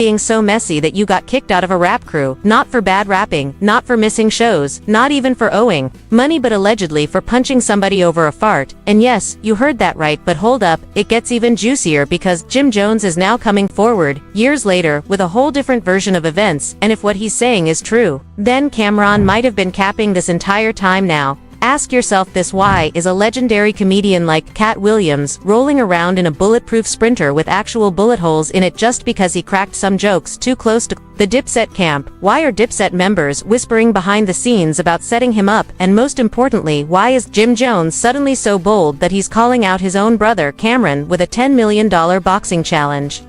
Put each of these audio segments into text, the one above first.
being so messy that you got kicked out of a rap crew, not for bad rapping, not for missing shows, not even for owing money, but allegedly for punching somebody over a fart. And yes, you heard that right, but hold up, it gets even juicier because Jim Jones is now coming forward, years later, with a whole different version of events, and if what he's saying is true, then Camron might have been capping this entire time now. Ask yourself this: why is a legendary comedian like Cat Williams rolling around in a bulletproof Sprinter with actual bullet holes in it just because he cracked some jokes too close to the Dipset camp? Why are Dipset members whispering behind the scenes about setting him up? And most importantly, why is Jim Jones suddenly so bold that he's calling out his own brother Camron with a $10 million boxing challenge?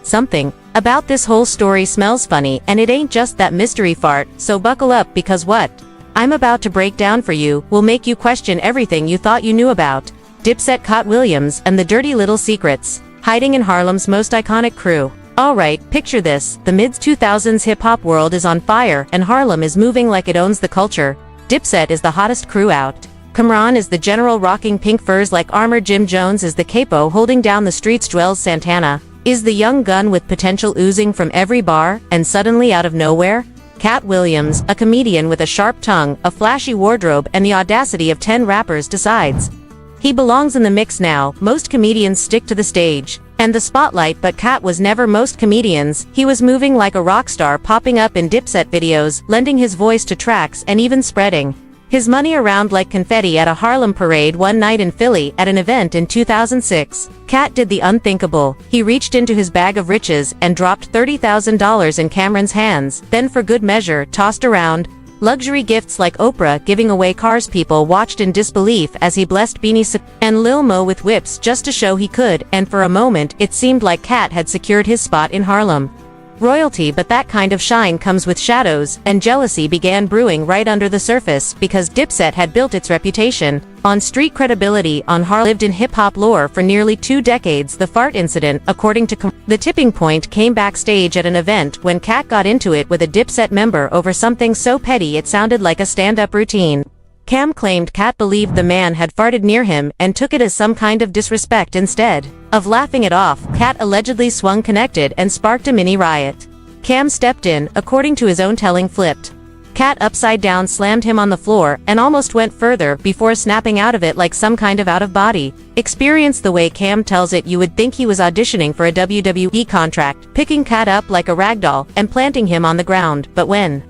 Something about this whole story smells funny, and it ain't just that mystery fart, so buckle up, because what I'm about to break down for you will make you question everything you thought you knew about Dipset, Cat Williams, and the dirty little secrets hiding in Harlem's most iconic crew. Alright, picture this: the mid-2000s hip-hop world is on fire, and Harlem is moving like it owns the culture. Dipset is the hottest crew out. Camron is the general rocking pink furs like armor. Jim Jones is the capo holding down the streets. Dwells Santana is the young gun with potential oozing from every bar, and suddenly out of nowhere, Cat Williams, a comedian with a sharp tongue, a flashy wardrobe, and the audacity of 10 rappers, decides he belongs in the mix now. Most comedians stick to the stage and the spotlight, but Cat was never most comedians. He was moving like a rock star, popping up in Dipset videos, lending his voice to tracks, and even spreading his money around like confetti at a Harlem parade one night in Philly. At an event in 2006, Cat did the unthinkable. He reached into his bag of riches and dropped $30,000 in Camron's hands, then for good measure tossed around luxury gifts like Oprah giving away cars. People watched in disbelief as he blessed Beanie and Lil Mo with whips just to show he could, and for a moment it seemed like Cat had secured his spot in Harlem royalty. But that kind of shine comes with shadows, and jealousy began brewing right under the surface, because Dipset had built its reputation on street credibility, on Harlem, lived in hip-hop lore for nearly 2 decades. The fart incident, according to the tipping point came backstage at an event when Cat got into it with a Dipset member over something so petty it sounded like a stand-up routine. Cam claimed Cat believed the man had farted near him and took it as some kind of disrespect. Instead of laughing it off, Cat allegedly swung connected and sparked a mini riot. Cam stepped in, according to his own telling, flipped Cat upside down, slammed him on the floor, and almost went further before snapping out of it like some kind of out-of-body experience. The way Cam tells it, you would think he was auditioning for a WWE contract, picking Cat up like a ragdoll and planting him on the ground. But when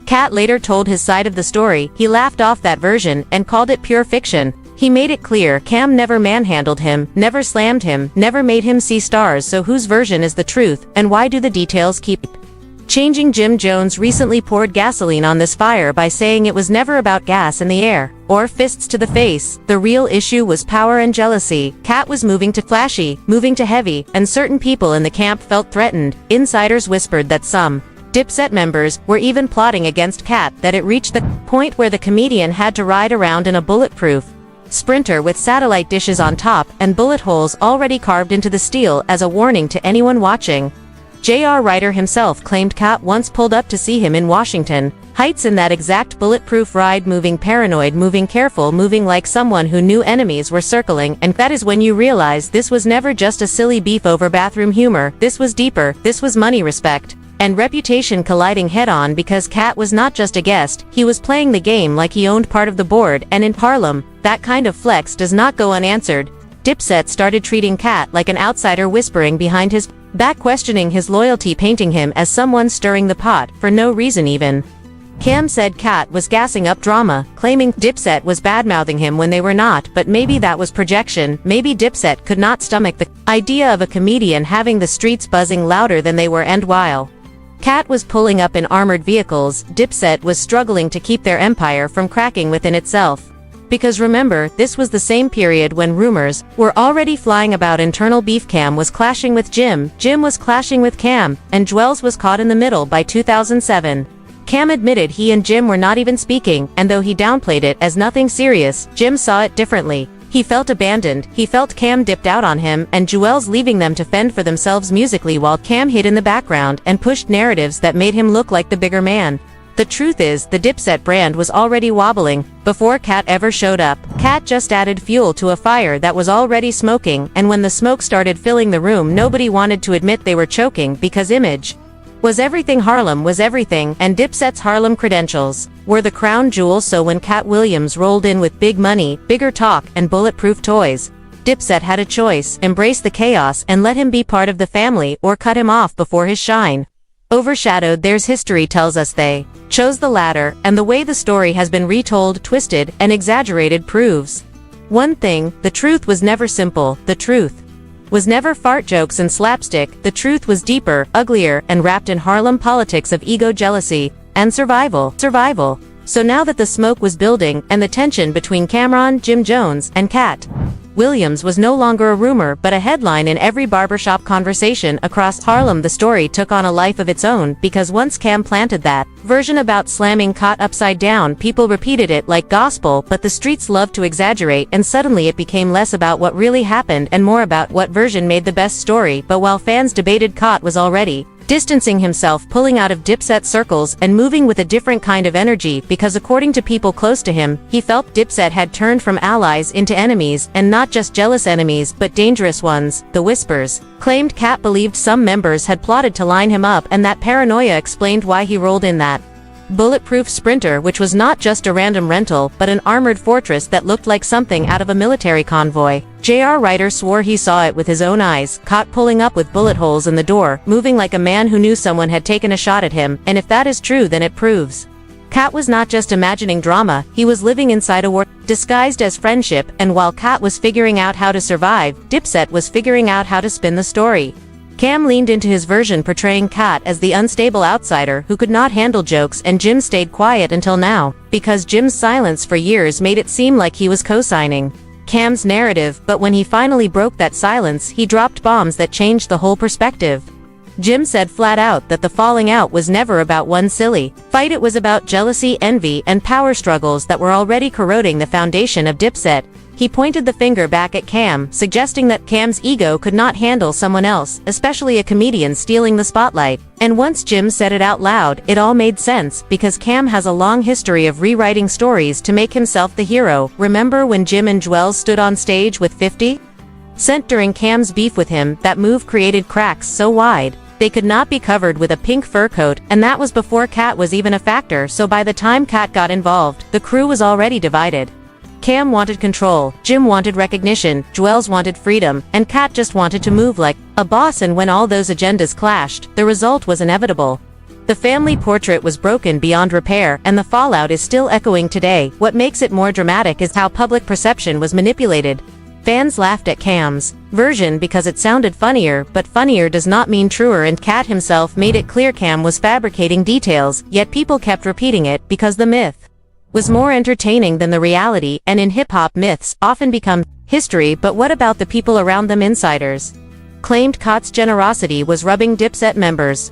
Cat later told his side of the story, he laughed off that version and called it pure fiction. He made it clear Cam never manhandled him, never slammed him, never made him see stars. So whose version is the truth, and why do the details keep changing? Jim Jones recently poured gasoline on this fire by saying it was never about gas in the air or fists to the face. The real issue was power and jealousy. Cat was moving to flashy, moving to heavy, and certain people in the camp felt threatened. Insiders whispered that some Dipset members were even plotting against Cat, that it reached the point where the comedian had to ride around in a bulletproof Sprinter with satellite dishes on top and bullet holes already carved into the steel as a warning to anyone watching. J.R. Ryder himself claimed Cat once pulled up to see him in Washington Heights in that exact bulletproof ride, moving paranoid, moving careful, moving like someone who knew enemies were circling. And that is when you realize this was never just a silly beef over bathroom humor. This was deeper. This was money, respect, and reputation colliding head-on, because Cat was not just a guest, he was playing the game like he owned part of the board. And in Harlem, that kind of flex does not go unanswered. Dipset started treating Cat like an outsider, whispering behind his back, questioning his loyalty, painting him as someone stirring the pot for no reason even. Cam said Cat was gassing up drama, claiming Dipset was bad-mouthing him when they were not, but maybe that was projection. Maybe Dipset could not stomach the idea of a comedian having the streets buzzing louder than they were. And while Cat was pulling up in armored vehicles, Dipset was struggling to keep their empire from cracking within itself. Because remember, this was the same period when rumors were already flying about internal beef. Cam was clashing with Jim, Jim was clashing with Cam, and Dwells was caught in the middle. By 2007, Cam admitted he and Jim were not even speaking, and though he downplayed it as nothing serious, Jim saw it differently. He felt abandoned, he felt Cam dipped out on him, and Dwells leaving them to fend for themselves musically while Cam hid in the background and pushed narratives that made him look like the bigger man. The truth is, the Dipset brand was already wobbling before Cat ever showed up. Cat just added fuel to a fire that was already smoking, and when the smoke started filling the room, nobody wanted to admit they were choking, because image Was everything Harlem was everything, and Dipset's Harlem credentials were the crown jewel. So when Cat Williams rolled in with big money, bigger talk, and bulletproof toys, Dipset had a choice: embrace the chaos and let him be part of the family, or cut him off before his shine overshadowed theirs. History tells us they chose the latter, and the way the story has been retold, twisted, and exaggerated proves one thing: the truth was never simple. The truth was never fart jokes and slapstick. The truth was deeper, uglier, and wrapped in Harlem politics of ego, jealousy, and survival. So now that the smoke was building, and the tension between Camron, Jim Jones, and Cat Williams was no longer a rumor but a headline in every barbershop conversation across Harlem, the story took on a life of its own, because once Cam planted that version about slamming Cat upside down, people repeated it like gospel, but the streets loved to exaggerate, and suddenly it became less about what really happened and more about what version made the best story. But while fans debated, Cat was already distancing himself, pulling out of Dipset circles, and moving with a different kind of energy, because according to people close to him, he felt Dipset had turned from allies into enemies, and not just jealous enemies but dangerous ones. The whispers claimed Cat believed some members had plotted to line him up, and that paranoia explained why he rolled in that bulletproof Sprinter, which was not just a random rental but an armored fortress that looked like something out of a military convoy. J.R. Ryder swore he saw it with his own eyes, caught pulling up with bullet holes in the door, moving like a man who knew someone had taken a shot at him, and if that is true, then it proves Cat was not just imagining drama, he was living inside a war disguised as friendship. And while Cat was figuring out how to survive, Dipset was figuring out how to spin the story. Cam leaned into his version, portraying Cat as the unstable outsider who could not handle jokes, and Jim stayed quiet until now, because Jim's silence for years made it seem like he was co-signing Cam's narrative. But when he finally broke that silence, he dropped bombs that changed the whole perspective. Jim said flat out that the falling out was never about one silly fight, it was about jealousy, envy, and power struggles that were already corroding the foundation of Dipset. He pointed the finger back at Cam, suggesting that Cam's ego could not handle someone else, especially a comedian, stealing the spotlight. And once Jim said it out loud, it all made sense, because Cam has a long history of rewriting stories to make himself the hero. Remember when Jim and Jwels stood on stage with 50 Cent during Cam's beef with him? That move created cracks so wide they could not be covered with a pink fur coat, and that was before Cat was even a factor. So by the time Cat got involved, the crew was already divided. Cam wanted control, Jim wanted recognition, Jwels wanted freedom, and Cat just wanted to move like a boss. And when all those agendas clashed, the result was inevitable. The family portrait was broken beyond repair, and the fallout is still echoing today. What makes it more dramatic is how public perception was manipulated. Fans laughed at Cam's version because it sounded funnier, but funnier does not mean truer, and Cat himself made it clear Cam was fabricating details, yet people kept repeating it because the myth was more entertaining than the reality. And in hip-hop, myths often become history. But what about the people around them? Insiders claimed Cat's generosity was rubbing Dipset members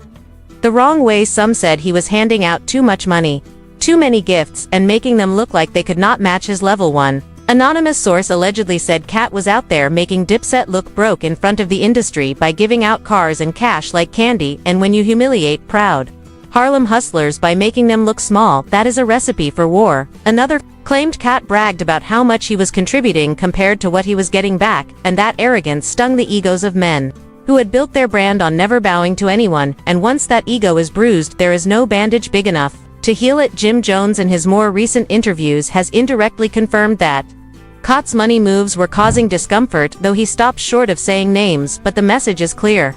the wrong way. Some said he was handing out too much money, too many gifts, and making them look like they could not match his level. One anonymous source allegedly said Cat was out there making Dipset look broke in front of the industry by giving out cars and cash like candy. And when you humiliate proud Harlem hustlers by making them look small, that is a recipe for war. Another claimed Cat bragged about how much he was contributing compared to what he was getting back, and that arrogance stung the egos of men who had built their brand on never bowing to anyone. And once that ego is bruised, there is no bandage big enough to heal it. Jim Jones in his more recent interviews has indirectly confirmed that Cat's money moves were causing discomfort, though he stopped short of saying names. But the message is clear: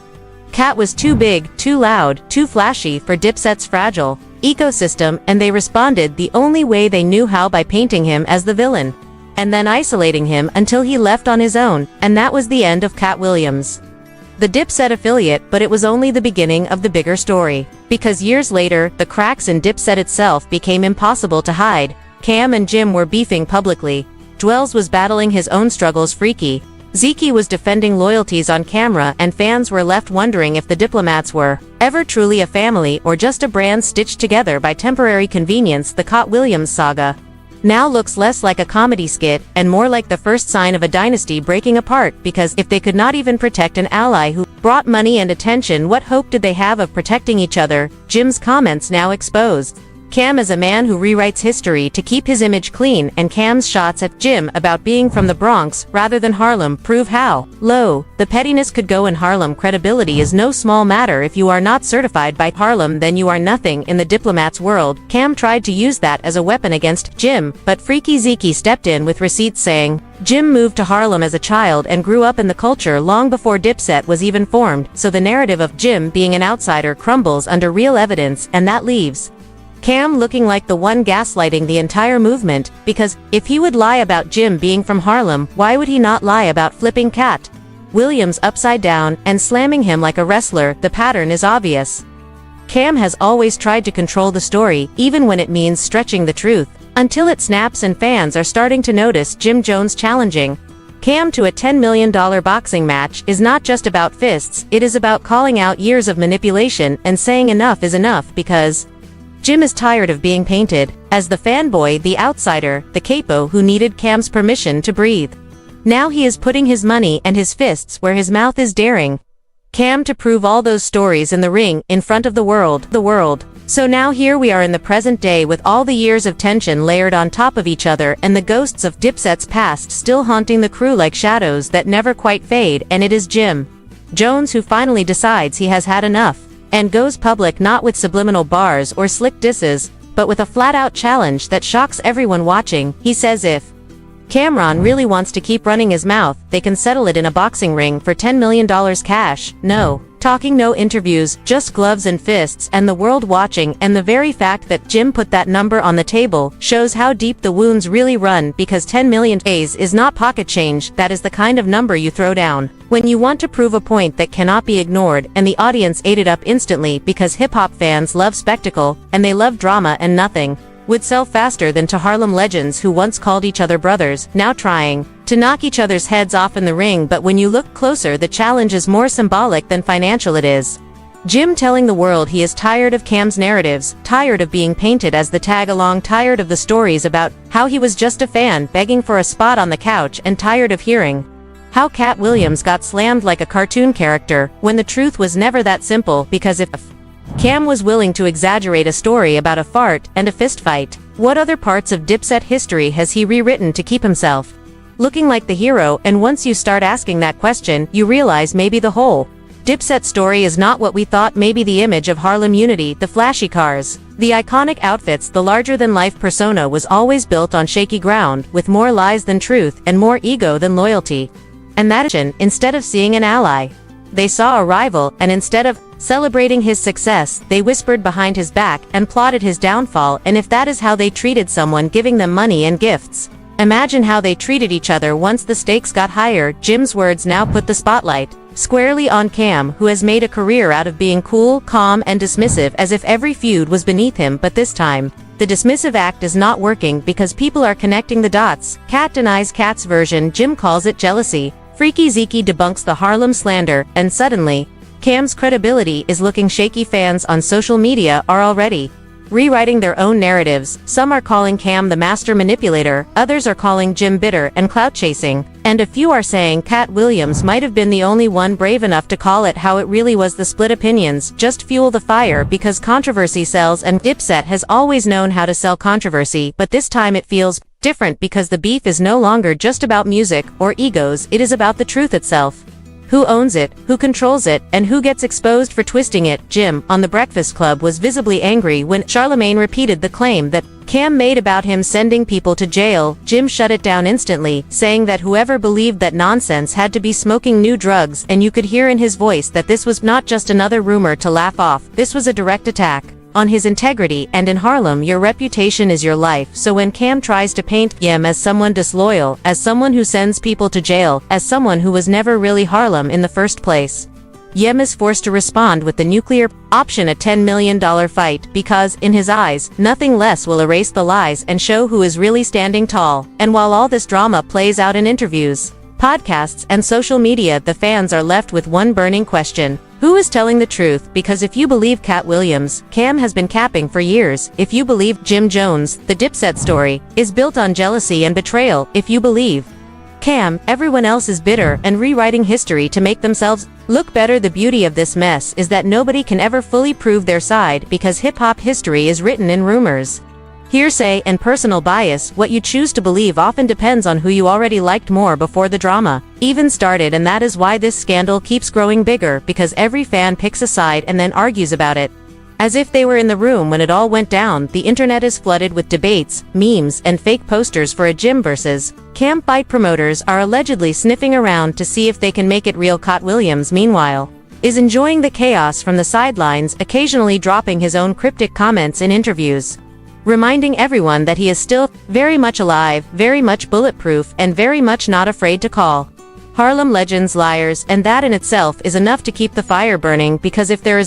Cat was too big, too loud, too flashy for Dipset's fragile ecosystem, and they responded the only way they knew how, by painting him as the villain, and then isolating him until he left on his own. And that was the end of Cat Williams, the Dipset affiliate. But it was only the beginning of the bigger story, because years later, the cracks in Dipset itself became impossible to hide. Cam and Jim were beefing publicly, Jwels was battling his own struggles, Freaky Zeke was defending loyalties on camera, and fans were left wondering if the Diplomats were ever truly a family or just a brand stitched together by temporary convenience. The Cat Williams saga now looks less like a comedy skit and more like the first sign of a dynasty breaking apart, because if they could not even protect an ally who brought money and attention, what hope did they have of protecting each other? Jim's comments now exposed Cam is a man who rewrites history to keep his image clean, and Cam's shots at Jim about being from the Bronx rather than Harlem prove how low the pettiness could go in Harlem. Credibility is no small matter. If you are not certified by Harlem, then you are nothing in the diplomat's world. Cam tried to use that as a weapon against Jim, but Freaky Zeke stepped in with receipts saying Jim moved to Harlem as a child and grew up in the culture long before Dipset was even formed, so the narrative of Jim being an outsider crumbles under real evidence, and that leaves Cam looking like the one gaslighting the entire movement, because if he would lie about Jim being from Harlem, why would he not lie about flipping Cat Williams upside down and slamming him like a wrestler? The pattern is obvious. Cam has always tried to control the story, even when it means stretching the truth, until it snaps and fans are starting to notice Jim Jones challenging Cam to a $10 million boxing match is not just about fists, it is about calling out years of manipulation and saying enough is enough, because Jim is tired of being painted as the fanboy, the outsider, the capo who needed Cam's permission to breathe. Now he is putting his money and his fists where his mouth is, daring Cam to prove all those stories in the ring in front of the world. So now here we are in the present day with all the years of tension layered on top of each other, and the ghosts of Dipset's past still haunting the crew like shadows that never quite fade, and it is Jim Jones who finally decides he has had enough and goes public, not with subliminal bars or slick disses, but with a flat-out challenge that shocks everyone watching. He says if Camron really wants to keep running his mouth, they can settle it in a boxing ring for $10 million cash. No talking, no interviews, just gloves and fists and the world watching, and the very fact that Jim put that number on the table shows how deep the wounds really run, because 10 million is not pocket change. That is the kind of number you throw down when you want to prove a point that cannot be ignored, and the audience ate it up instantly, because hip-hop fans love spectacle, and they love drama, and nothing would sell faster than to Harlem legends who once called each other brothers, now trying to knock each other's heads off in the ring. But when you look closer, the challenge is more symbolic than financial. It is Jim telling the world he is tired of Cam's narratives, tired of being painted as the tag-along, tired of the stories about how he was just a fan begging for a spot on the couch, and tired of hearing how Cat Williams got slammed like a cartoon character, when the truth was never that simple. Because if Cam was willing to exaggerate a story about a fart and a fistfight, what other parts of Dipset history has he rewritten to keep himself looking like the hero? And once you start asking that question, you realize maybe the whole Dipset story is not what we thought. Maybe the image of Harlem unity, the flashy cars, the iconic outfits, the larger-than-life persona was always built on shaky ground, with more lies than truth and more ego than loyalty. And that instead of seeing an ally, they saw a rival, and instead of celebrating his success, they whispered behind his back and plotted his downfall. And if that is how they treated someone, giving them money and gifts, imagine how they treated each other once the stakes got higher. Jim's words now put the spotlight squarely on Cam, who has made a career out of being cool, calm, and dismissive, as if every feud was beneath him. But this time, the dismissive act is not working, because people are connecting the dots. Cat denies Cat's version, Jim calls it jealousy. Freaky Zeke debunks the Harlem slander, and suddenly, Cam's credibility is looking shaky. Fans on social media are already rewriting their own narratives. Some are calling Cam the master manipulator, others are calling Jim bitter and clout-chasing, and a few are saying Cat Williams might have been the only one brave enough to call it how it really was. The split opinions just fuel the fire, because controversy sells, and Dipset has always known how to sell controversy, but this time it feels different, because the beef is no longer just about music or egos, it is about the truth itself. Who owns it, who controls it, and who gets exposed for twisting it? Jim, on The Breakfast Club, was visibly angry when Charlemagne repeated the claim that Cam made about him sending people to jail. Jim shut it down instantly, saying that whoever believed that nonsense had to be smoking new drugs, and you could hear in his voice that this was not just another rumor to laugh off, this was a direct attack on his integrity. And in Harlem, your reputation is your life, so when Cam tries to paint Jim as someone disloyal, as someone who sends people to jail, as someone who was never really Harlem in the first place, Jim is forced to respond with the nuclear option, a $10 million fight, because, in his eyes, nothing less will erase the lies and show who is really standing tall. And while all this drama plays out in interviews, podcasts, and social media, the fans are left with one burning question: who is telling the truth? Because if you believe Cat Williams, Cam has been capping for years. If you believe Jim Jones, the Dipset story is built on jealousy and betrayal. If you believe Cam, everyone else is bitter and rewriting history to make themselves look better. The beauty of this mess is that nobody can ever fully prove their side because hip-hop history is written in rumors, hearsay, and personal bias. What you choose to believe often depends on who you already liked more before the drama even started, and that is why this scandal keeps growing bigger, because every fan picks a side and then argues about it as if they were in the room when it all went down. The internet is flooded with debates, memes, and fake posters for a gym versus Camp Bite. Promoters are allegedly sniffing around to see if they can make it real. Cot Williams, meanwhile, is enjoying the chaos from the sidelines, occasionally dropping his own cryptic comments in interviews, reminding everyone that he is still very much alive, very much bulletproof, and very much not afraid to call Harlem legends liars, and that in itself is enough to keep the fire burning, because if there is